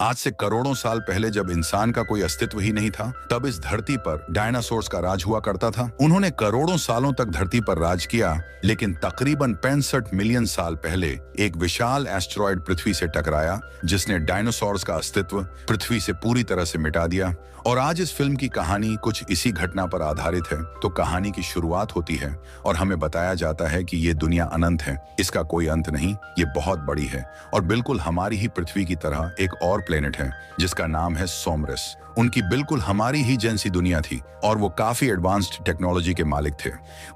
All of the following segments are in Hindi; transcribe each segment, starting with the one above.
आज से करोड़ों साल पहले जब इंसान का कोई अस्तित्व ही नहीं था, तब इस धरती पर डायनासोर्स का राज हुआ करता था। उन्होंने करोड़ों सालों तक धरती पर राज किया, लेकिन तकरीबन 65 मिलियन साल पहले एक विशाल एस्टेरॉयड पृथ्वी से टकराया, जिसने डायनासोर्स का अस्तित्व पृथ्वी से पूरी तरह से मिटा दिया। और आज इस फिल्म की कहानी कुछ इसी घटना पर आधारित है। तो कहानी की शुरुआत होती है और हमें बताया जाता है कि ये दुनिया अनंत है, इसका कोई अंत नहीं, ये बहुत बड़ी है और बिल्कुल हमारी ही पृथ्वी की तरह एक और प्लेनेट है जिसका नाम है सोमरस। उनकी बिल्कुल हमारी ही जैसी दुनिया थी और वो काफी एडवांस्ड टेक्नोलॉजी के मालिक थे।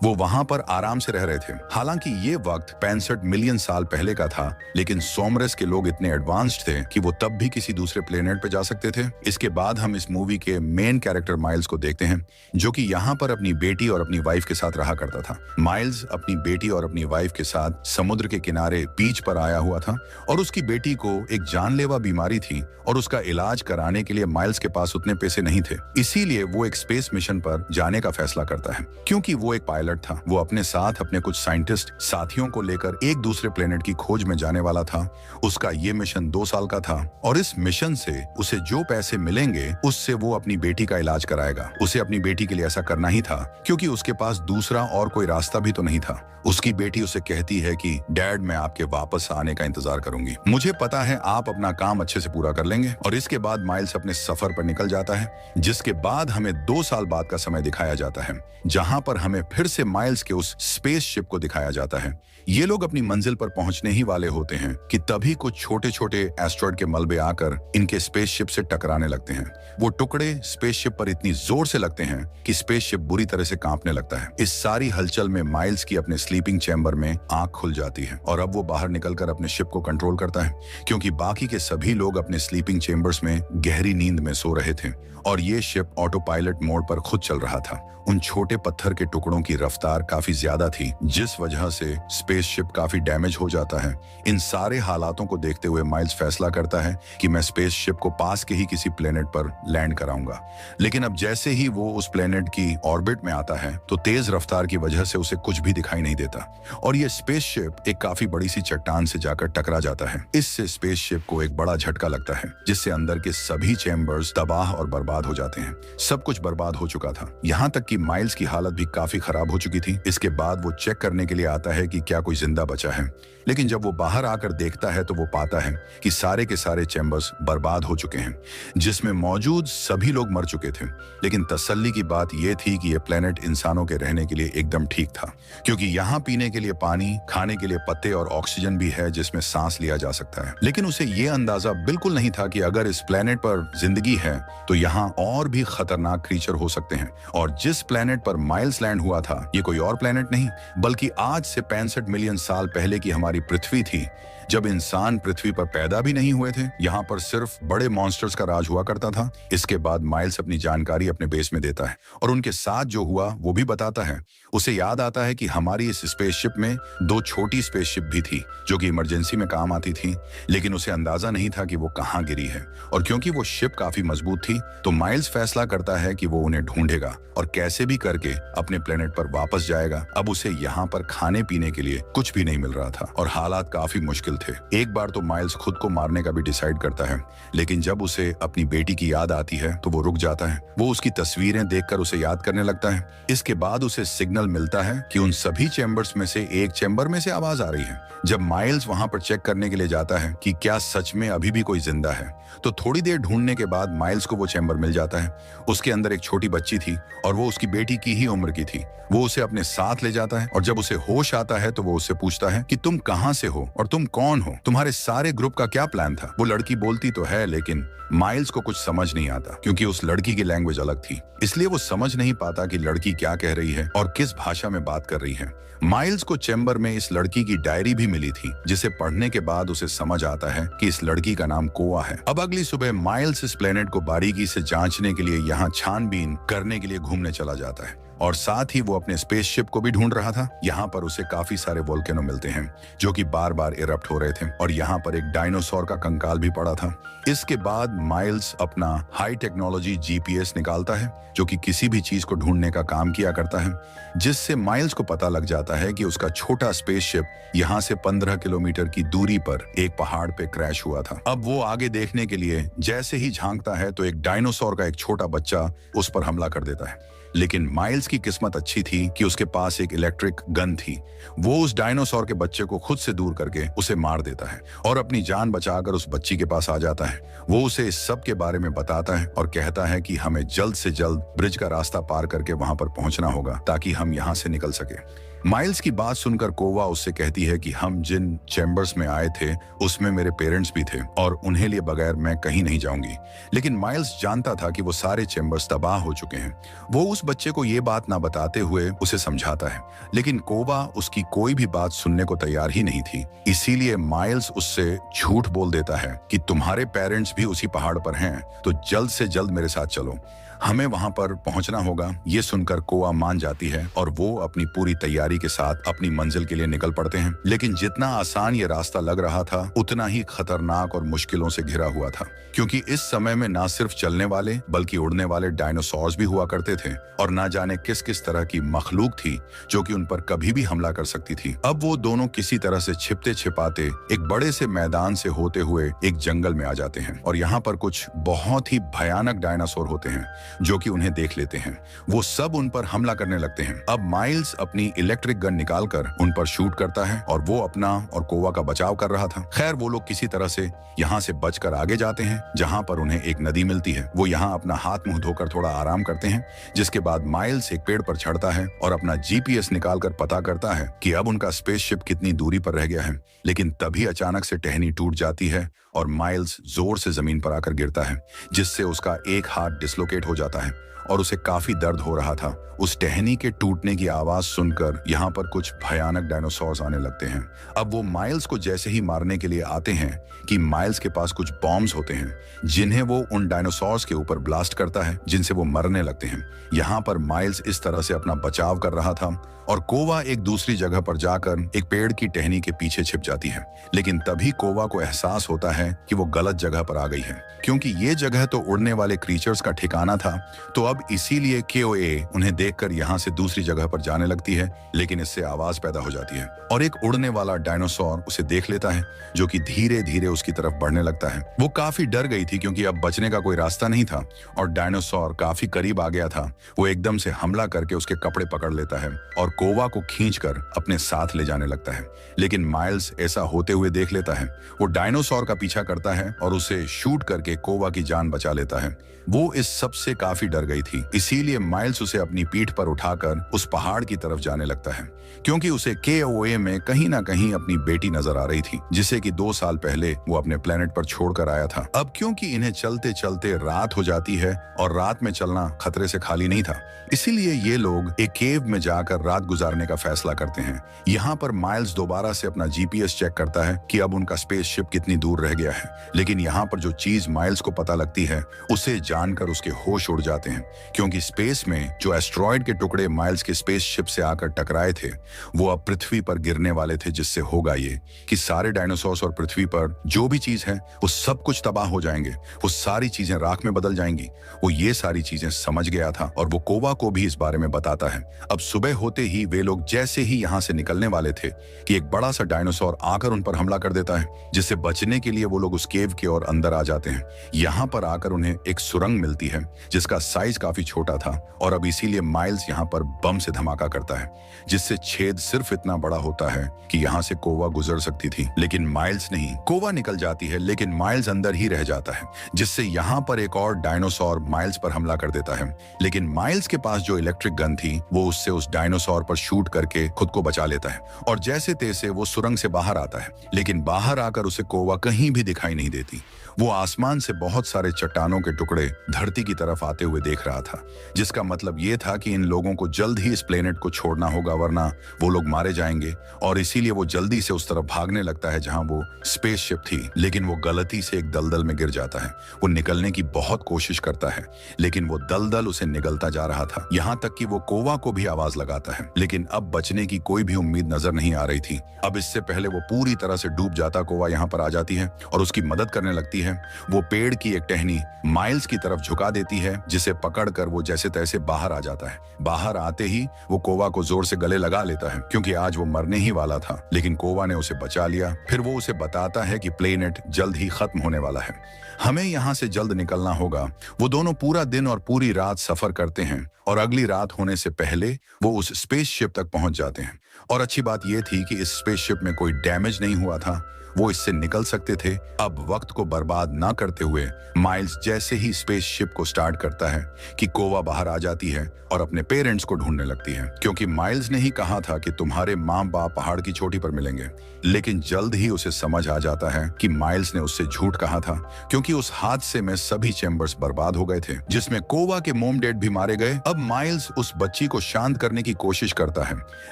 वो वहां पर आराम से रह रहे थे। हालांकि ये वक्त 65 मिलियन साल पहले का था, लेकिन सोमरस के लोग इतने एडवांस्ड थे कि वो तब भी किसी दूसरे प्लेनेट पे जा सकते थे। इसके बाद हम इस मूवी के मेन कैरेक्टर माइल्स को देखते हैं, जो कि यहाँ पर अपनी बेटी और अपनी वाइफ के साथ रहा करता था। माइल्स अपनी बेटी और अपनी वाइफ के साथ समुद्र के किनारे बीच पर आया हुआ था और उसकी बेटी को एक जानलेवा बीमारी थी और उसका इलाज कराने के लिए माइल्स के पास उतने पैसे नहीं थे। इसीलिए वो एक स्पेस मिशन पर जाने का फैसला करता है। क्योंकि वो एक पायलट था, वो अपने साथ अपने कुछ साइंटिस्ट साथियों को लेकर एक दूसरे प्लेनेट की खोज में जाने वाला था। उसका ये मिशन 2 साल का था और इस मिशन से उसे जो पैसे मिलेंगे उससे वो अपनी बेटी का इलाज कराएगा। उसे अपनी बेटी के लिए ऐसा करना ही था, क्योंकि उसके पास दूसरा और कोई रास्ता भी तो नहीं था। उसकी बेटी उसे कहती है कि डैड, मैं आपके वापस आने का इंतजार करूंगी, मुझे पता है आप अपना काम अच्छे से पूरा कर लेंगे। और इसके बाद माइल्स अपने सफर पर निकल जाता है, जिसके बाद हमें 2 साल बाद का समय दिखाया जाता है, जहां पर हमें फिर से माइल्स के उस स्पेस शिप को दिखाया जाता है। ये लोग अपनी मंजिल पर पहुंचने ही वाले होते हैं कि तभी कुछ छोटे छोटे एस्टेरॉयड के मलबे आकर इनके स्पेसशिप से टकराने लगते हैं। वो टुकड़े स्पेसशिप पर इतनी जोर से लगते हैं कि स्पेसशिप बुरी तरह से कांपने लगता है। इस सारी हलचल में माइल्स की अपने स्लीपिंग चैम्बर में आंख खुल जाती है और अब वो बाहर निकलकर अपने शिप को कंट्रोल करता है, क्योंकि बाकी के सभी लोग अपने स्लीपिंग चेम्बर्स में गहरी नींद में सो रहे थे और ये शिप ऑटो पायलट मोड पर खुद चल रहा था। उन छोटे पत्थर के टुकड़ों की रफ्तार काफी ज्यादा थी, जिस वजह से स्पेसशिप काफी डैमेज हो जाता है। इन सारे हालातों को देखते हुए माइल्स फैसला करता है कि मैं स्पेसशिप को पास के ही किसी प्लेनेट पर लैंड कराऊंगा। लेकिन अब जैसे ही वो उस प्लेनेट की ऑर्बिट में आता है तो तेज रफ्तार की वजह से उसे कुछ भी दिखाई नहीं देता और ये स्पेसशिप एक काफी बड़ी सी चट्टान से जाकर टकरा जाता है। इससे स्पेसशिप को एक बड़ा झटका लगता है, जिससे अंदर के सभी चैम्बर्स तबाह और बर्बाद हो जाते हैं। सब कुछ बर्बाद हो चुका था, यहाँ तक कि माइल्स की हालत भी काफी खराब हो चुकी थी। इसके बाद वो चेक करने के लिए आता है कि क्या कोई जिंदा बचा है, लेकिन जब वो बाहर आकर देखता है तो वो पाता है कि सारे के सारे चैम्बर्स बर्बाद हो चुके हैं, जिसमें मौजूद सभी लोग मर चुके थे। लेकिन तसल्ली की बात यह थी कि यह प्लेनेट इंसानों के रहने के लिए एकदम ठीक था, क्योंकि यहाँ पीने के लिए पानी, खाने के लिए पत्ते और ऑक्सीजन भी है जिसमें सांस लिया जा सकता है। लेकिन उसे ये अंदाजा बिल्कुल नहीं था कि अगर इस प्लेनेट पर जिंदगी है तो यहाँ और भी खतरनाक क्रीचर हो सकते हैं। और जिस प्लेनेट पर माइल्स लैंड हुआ था, ये कोई और प्लेनेट नहीं बल्कि आज से 65 मिलियन साल पहले की हमारी पृथ्वी थी, जब इंसान पृथ्वी पर पैदा भी नहीं हुए थे। यहाँ पर सिर्फ बड़े मॉन्स्टर्स का राज हुआ करता था। इसके बाद माइल्स अपनी जानकारी अपने बेस में देता है और उनके साथ जो हुआ वो भी बताता है। उसे याद आता है कि हमारी इस स्पेसशिप में 2 छोटी स्पेसशिप भी थी जो कि इमरजेंसी में काम आती थी, लेकिन उसे अंदाजा नहीं था कि वो कहाँ गिरी है। और क्योंकि वो शिप काफी मजबूत थी तो माइल्स फैसला करता है कि वो उन्हें ढूंढेगा और कैसे भी करके अपने प्लेनेट पर वापस जाएगा। अब उसे यहाँ पर खाने पीने के लिए कुछ भी नहीं मिल रहा था और हालात काफी मुश्किल थे। एक बार तो माइल्स खुद को मारने का भी डिसाइड करता है, लेकिन जब उसे अपनी बेटी की याद आती है तो वो रुक जाता है। वो उसकी तस्वीरें देखकर उसे याद करने लगता है। इसके बाद उसे सिग्नल मिलता है कि उन सभी चैम्बर्स में से एक चैम्बर में से आवाज आ रही है। जब माइल्स वहां पर चेक करने के लिए जाता है कि क्या सच में अभी भी कोई जिंदा है, तो थोड़ी देर ढूंढने के बाद माइल्स को वो चैम्बर मिल जाता है। उसके अंदर एक छोटी बच्ची थी और वो उसकी बेटी की ही उम्र की थी। वो उसे अपने साथ ले जाता है और जब उसे होश आता है तो वो उससे पूछता है कि तुम कहां से हो और तुम कौन हो, तुम्हारे सारे ग्रुप का क्या प्लान था। वो लड़की बोलती तो है, लेकिन माइल्स को कुछ समझ नहीं आता, क्योंकि उस लड़की की लैंग्वेज अलग थी। इसलिए वो समझ नहीं पाता कि लड़की क्या कह रही है और किस भाषा में बात कर रही है। माइल्स को चैम्बर में इस लड़की की डायरी भी मिली थी, जिसे पढ़ने के बाद उसे समझ आता है कि इस लड़की का नाम कोआ है। अब अगली सुबह माइल्स इस प्लेनेट को बारीकी से जांचने के लिए यहाँ छानबीन करने के लिए घूमने चला जाता है। और साथ ही वो अपने स्पेसशिप को भी ढूंढ रहा था। यहाँ पर उसे काफी सारे वोल्केनो मिलते हैं जो कि बार बार इरप्ट हो रहे थे और यहाँ पर एक डायनासोर का कंकाल भी पड़ा था। इसके बाद माइल्स अपना हाई टेक्नोलॉजी जीपीएस निकालता है जो कि किसी भी चीज को ढूंढने का काम किया करता है, जिससे माइल्स को पता लग जाता है कि उसका छोटा स्पेसशिप यहाँ से 15 किलोमीटर की दूरी पर एक पहाड़ पे क्रैश हुआ था। अब वो आगे देखने के लिए जैसे ही झांकता है तो एक डायनासोर का एक छोटा बच्चा उस पर हमला कर देता है। लेकिन माइल्स की किस्मत अच्छी थी कि उसके पास एक इलेक्ट्रिक गन थी। वो उस डायनासोर के बच्चे को खुद से दूर करके उसे मार देता है और अपनी जान बचाकर उस बच्ची के पास आ जाता है। वो उसे इस सब के बारे में बताता है और कहता है कि हमें जल्द से जल्द ब्रिज का रास्ता पार करके वहां पर पहुंचना होगा ताकि हम यहाँ से निकल सके। माइल्स की बात सुनकर कोवा उससे कहती है कि हम जिन चैम्बर्स में आए थे उसमें मेरे पेरेंट्स भी थे और उन्हें लिए बगैर मैं कहीं नहीं जाऊंगी। लेकिन माइल्स जानता था कि वो सारे चैम्बर्स तबाह हो चुके हैं। वो उस बच्चे को ये बात ना बताते हुए उसे समझाता है, लेकिन कोवा उसकी कोई भी बात सुनने को तैयार ही नहीं थी। इसीलिए माइल्स उससे झूठ बोल देता है कि तुम्हारे पेरेंट्स भी उसी पहाड़ पर हैं, तो जल्द से जल्द मेरे साथ चलो, हमें वहां पर पहुंचना होगा। ये सुनकर कोवा मान जाती है और वो अपनी पूरी तैयारी के साथ अपनी मंजिल के लिए निकल पड़ते हैं। लेकिन जितना आसान ये रास्ता लग रहा था उतना ही खतरनाक और मुश्किलों से घिरा हुआ था, क्योंकि इस समय में ना सिर्फ चलने वाले बल्कि उड़ने वाले डायनासोर्स भी हुआ करते थे और ना जाने किस किस तरह की मखलूक थी जो कि उन पर कभी भी हमला कर सकती थी। अब वो दोनों किसी तरह से छिपते छिपाते एक बड़े से मैदान से होते हुए एक जंगल में आ जाते हैं और यहाँ पर कुछ बहुत ही भयानक डायनासोर होते हैं जो कि उन्हें देख लेते हैं। वो सब उन पर हमला करने लगते हैं। अब माइल्स अपनी इलेक्ट्रिक गन निकालकर उन पर शूट करता है और वो अपना और कोवा का बचाव कर रहा था। खैर वो लोग किसी तरह से यहाँ से बचकर आगे जाते हैं जहाँ पर उन्हें एक नदी मिलती है। वो यहाँ अपना हाथ मुंह धोकर थोड़ा आराम करते हैं, जिसके बाद माइल्स एक पेड़ पर चढ़ता है और अपना जीपीएस निकालकर पता करता है कि अब उनका स्पेसशिप कितनी दूरी पर रह गया है। लेकिन तभी अचानक से टहनी टूट जाती है और माइल्स जोर से जमीन पर आकर गिरता है, जिससे उसका एक हाथ डिसलोकेट हो जाता है और उसे काफी दर्द हो रहा था। उस टहनी के टूटने की आवाज सुनकर यहाँ पर कुछ भयानक डायनासोर्स आने लगते हैं। अब वो माइल्स को जैसे ही मारने के लिए आते हैं कि माइल्स के पास कुछ बॉम्ब्स होते हैं जिन्हें वो उन डायनासोर्स के ऊपर ब्लास्ट करता है, जिनसे वो मरने लगते हैं। यहाँ पर माइल्स इस तरह से अपना बचाव कर रहा था और कोवा एक दूसरी जगह पर जाकर एक पेड़ की टहनी के पीछे छिप जाती है। लेकिन तभी कोवा को एहसास होता है कि वो गलत जगह पर आ गई है, क्योंकि ये जगह तो उड़ने वाले क्रीचर्स का ठिकाना था। तो अब इसीलिए केओए उन्हें देखकर यहाँ से दूसरी जगह पर जाने लगती है। लेकिन इससे आवाज पैदा हो जाती है और एक उड़ने वाला डायनासोर उसे देख लेता है जो कि धीरे धीरे उसकी तरफ बढ़ने लगता है। वो काफी डर गई थी क्योंकि अब बचने का कोई रास्ता नहीं था और डायनासोर काफी करीब आ गया था। वो एकदम से हमला करके उसके कपड़े पकड़ लेता है और कोवा को खींचकर अपने साथ ले जाने लगता है। लेकिन माइल्स ऐसा होते हुए देख लेता है। वो डायनासोर का पीछा करता है और उसे शूट करके कोवा की जान बचा लेता है। वो इस सब से काफी डर गई थी, इसीलिए माइल्स उसे अपनी पीठ पर उठाकर उस पहाड़ की तरफ जाने लगता है, क्योंकि उसे केओए में कहीं ना कहीं अपनी बेटी नजर आ रही थी, जिसे कि 2 साल पहले वो अपने प्लेनेट पर छोड़कर आया था। अब क्योंकि इन्हें चलते चलते रात हो जाती है और रात में चलना खतरे से खाली नहीं था, इसीलिए ये लोग एक केव में जाकर रात गुजारने का फैसला करते हैं। यहाँ पर माइल्स दोबारा से अपना जीपीएस चेक करता है कि अब उनका स्पेसशिप कितनी दूर रह गया है। लेकिन यहाँ पर जो चीज माइल्स को पता लगती है उसे जानकर उसके होश उड़ जाते हैं, क्योंकि स्पेस में जो एस्ट्रॉयड के टुकड़े माइल्स के स्पेसशिप से आकर टकराए थे वो अब पृथ्वी पर गिरने वाले थे, जिससे होगा ये कि सारे डायनासोर्स और पृथ्वी पर जो भी चीज है वो सब कुछ तबाह हो जाएंगे। वो सारी चीजें राख में बदल जाएंगी। वो ये सारी चीजें समझ गया था और वो कोवा को भी इस बारे में बताता है। अब सुबह होते ही वे लोग जैसे ही यहाँ से निकलने वाले थे कि एक बड़ा सा डायनासोर आकर उन पर हमला कर देता है, जिससे बचने के लिए वो लोग उस केव के और अंदर आ जाते हैं। यहाँ पर आकर उन्हें एक सुरंग मिलती है जिसका साइज काफी छोटा था और अब इसीलिए माइल्स यहाँ पर बम से धमाका करता है, जिससे छेद सिर्फ इतना बड़ा होता है कि यहाँ से कोवा गुजर सकती थी। लेकिन माइल्स नहीं, कोवा निकल जाती है लेकिन माइल्स अंदर ही रह जाता है, जिससे यहाँ पर एक और डायनासोर माइल्स पर हमला कर देता है। लेकिन माइल्स के पास जो इलेक्ट्रिक गन थी वो उससे उस डायनासोर पर शूट करके खुद को बचा लेता है और जैसे तैसे वो सुरंग से बाहर आता है। लेकिन बाहर आकर उसे कोवा कहीं भी दिखाई नहीं देती। वो आसमान से बहुत सारे चट्टानों के टुकड़े धरती की तरफ आते हुए देख रहा था, जिसका मतलब ये था कि इन लोगों को जल्द ही इस प्लेनेट को छोड़ना होगा, वरना वो लोग मारे जाएंगे। और इसीलिए वो जल्दी से उस तरफ भागने लगता है जहां वो स्पेसशिप थी, लेकिन वो गलती से एक दलदल में गिर जाता है। वो निकलने की बहुत कोशिश करता है, लेकिन वो दलदल उसे निगलता जा रहा था, यहाँ तक कि वो कोवा को भी आवाज लगाता है, लेकिन अब बचने की कोई भी उम्मीद नजर नहीं आ रही थी। अब इससे पहले वो पूरी तरह से डूब जाता कोवा यहाँ पर आ जाती है और उसकी मदद करने लगती है। वो पेड़ की एक टहनी माइल्स की तरफ झुका देती है, जिसे पकड़कर वो जैसे तैसे बाहर आ जाता है। बाहर आते ही वो कोवा को जोर से गले लगा लेता है, क्योंकि आज वो मरने ही वाला था, लेकिन कोवा ने उसे बचा लिया। फिर वो उसे बताता है कि प्लेनेट जल्द ही खत्म होने वाला है, हमें यहाँ से जल्द निकलना होगा। वो दोनों पूरा दिन और पूरी रात सफर करते हैं और अगली रात होने से पहले वो उस स्पेसशिप तक पहुंच जाते हैं। और अच्छी बात यह थी कि इस स्पेसशिप में कोई डैमेज नहीं हुआ था, वो इससे निकल सकते थे। अब वक्त को बर्बाद ना करते हुए माइल्स जैसे ही स्पेसशिप को स्टार्ट करता है कि कोवा बाहर आ जाती है और अपने पेरेंट्स को ढूंढने लगती है, क्योंकि माइल्स ने ही कहा था कि तुम्हारे माँ बाप पहाड़ की चोटी पर मिलेंगे। लेकिन जल्द ही उसे समझ आ जाता है कि माइल्स ने उससे झूठ कहा था, क्योंकि उस हादसे में सभी चैम्बर्स बर्बाद हो गए थे, जिसमें कोवा के मॉम डैड भी मारे गए। अब माइल्स उस बच्ची को शांत करने की कोशिश करता है,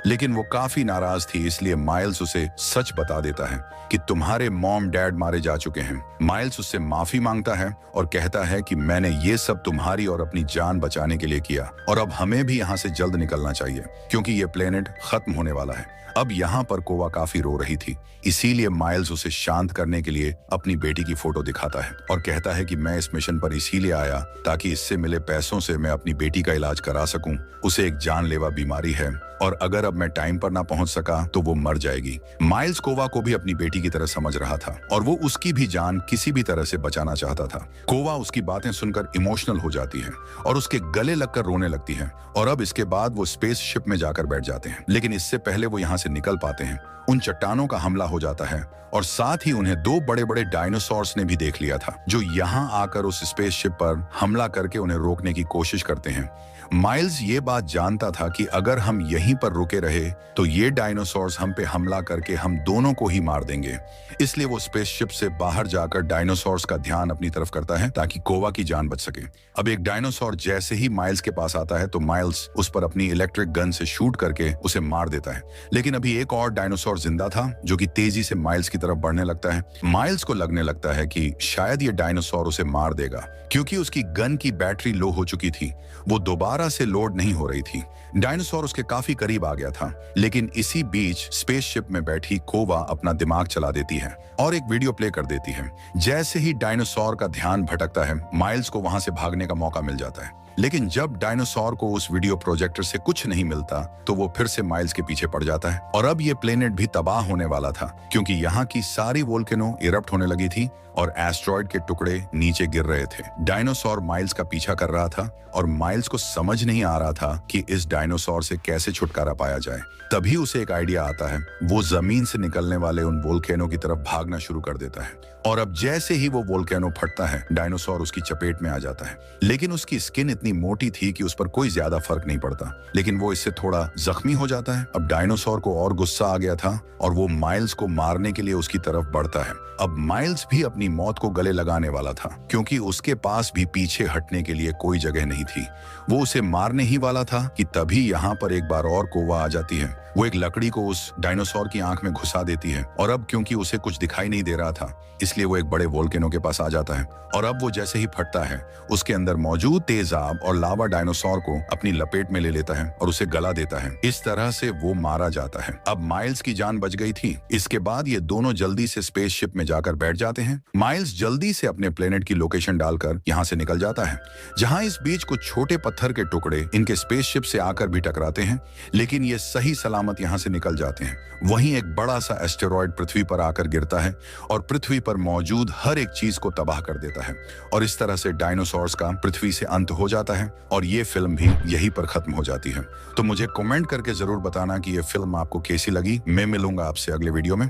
लेकिन वो काफी नाराज थी, इसलिए माइल्स उसे सच बता देता है कि तुम्हारे मॉम डैड मारे जा चुके हैं। माइल्स उससे माफी मांगता है और कहता है कि मैंने ये सब तुम्हारी और अपनी जान बचाने के लिए किया, और अब हमें भी यहाँ से जल्द निकलना चाहिए, क्योंकि ये प्लेनेट खत्म होने वाला है। अब यहाँ पर कोवा काफी रो रही थी, इसीलिए माइल्स उसे शांत करने के लिए अपनी बेटी की फोटो दिखाता है और कहता है कि मैं इस मिशन पर इसीलिए आया ताकि इससे मिले पैसों से मैं अपनी बेटी का इलाज करा सकूं। उसे एक जानलेवा बीमारी है और अगर अब मैं टाइम पर ना पहुंच सका तो वो मर जाएगी। माइल्स कोवा को भी अपनी बेटी की तरह समझ रहा था और वो उसकी भी जान किसी भी तरह से बचाना चाहता था। कोवा उसकी बातें सुनकर इमोशनल हो जाती है और उसके गले लगकर रोने लगती है, और अब इसके बाद वो स्पेसशिप में जाकर बैठ जाते हैं। लेकिन इससे पहले वो यहाँ से निकल पाते हैं, उन चट्टानों का हमला हो जाता है और साथ ही उन्हें दो बड़े बड़े डायनासोर्स ने भी देख लिया था, जो यहाँ आकर उस स्पेसशिप पर हमला करके उन्हें रोकने की कोशिश करते हैं। माइल्स ये बात जानता था कि अगर हम यहीं पर रुके रहे तो ये डायनासोर्स हम पे हमला करके हम दोनों को ही मार देंगे, इसलिए वो स्पेसशिप से बाहर जाकर डायनासोर्स का ध्यान अपनी तरफ करता है ताकि कोवा की जान बच सके। अब एक डायनासोर जैसे ही माइल्स के पास आता है तो माइल्स उस पर अपनी इलेक्ट्रिक गन से शूट करके उसे मार देता है, लेकिन अभी एक और डायनासोर जिंदा था जो कि तेजी से माइल्स की तरफ बढ़ने लगता है। माइल्स को लगने लगता है कि शायद ये डायनासोर उसे मार देगा, क्योंकि उसकी गन की बैटरी लो हो चुकी थी, वो दोबारा से लोड नहीं हो रही थी। डायनासोर उसके काफी करीब आ गया था, लेकिन इसी बीच स्पेसशिप में बैठी कोवा अपना दिमाग चला देती है और एक वीडियो प्ले कर देती है। जैसे ही डायनासोर का ध्यान भटकता है, माइल्स को वहां से भागने का मौका मिल जाता है, लेकिन जब डायनासोर को उस वीडियो प्रोजेक्टर से कुछ नहीं मिलता तो वो फिर से माइल्स के पीछे पड़ जाता है। और अब ये प्लेनेट भी तबाह होने वाला था, क्योंकि यहाँ की सारी वोल्केनो इरप्ट होने लगी थी और एस्ट्रॉइड के टुकड़े नीचे गिर रहे थे। डायनासोर माइल्स का पीछा कर रहा था और माइल्स को समझ नहीं आ रहा था कि इस डायनासोर से कैसे छुटकारा पाया जाए। तभी उसे एक आइडिया आता है, वो जमीन से निकलने वाले उन वोल्केनो की तरफ भागना शुरू कर देता है, और अब जैसे ही वो वोल्केनो फटता है, डायनासोर उसकी चपेट में आ जाता है। लेकिन उसकी स्किन इतनी मोटी थी कि उस पर कोई ज्यादा फर्क नहीं पड़ता, लेकिन वो इससे थोड़ा जख्मी हो जाता है। अब डायनासोर को और गुस्सा आ गया था और वो माइल्स को मारने के लिए उसकी तरफ बढ़ता है। अब माइल्स भी अपनी मौत को गले लगाने वाला था, क्योंकि उसके पास भी पीछे हटने के लिए कोई जगह नहीं थी। वो उसे मारने ही वाला था कि तभी यहाँ पर एक बार और कोवा आ जाती है। वो एक लकड़ी को उस डायनासोर की आंख में घुसा देती है, और अब क्योंकि उसे कुछ दिखाई नहीं दे रहा था, इसलिए वो एक बड़े वोल्केनो के पास आ जाता है। और अब वो जैसे ही फटता है, उसके अंदर मौजूद तेजाब और लावा डायनासोर को अपनी लपेट में ले लेता है और उसे गला देता है। इस तरह से वो मारा जाता है। अब माइल्स की जान बच गई थी। इसके बाद ये दोनों जल्दी से स्पेसशिप में जाकर बैठ जाते हैं। माइल्स जल्दी से अपने प्लेनेट की लोकेशन डालकर यहाँ से निकल जाता है, जहाँ इस बीच कुछ छोटे पत्थर के टुकड़े इनके स्पेसशिप से आकर भी टकराते हैं, लेकिन ये सही सलामत यहाँ से निकल जाते हैं। वहीं एक बड़ा सा एस्टेरॉयड पृथ्वी पर आकर गिरता है और पृथ्वी पर मौजूद हर एक चीज को तबाह कर देता है, और इस तरह से डायनासोर्स का पृथ्वी से अंत हो जाता है और ये फिल्म भी यहीं पर खत्म हो जाती है। तो मुझे कमेंट करके जरूर बताना कि ये फिल्म आपको कैसी लगी। मैं मिलूंगा आपसे अगले वीडियो में।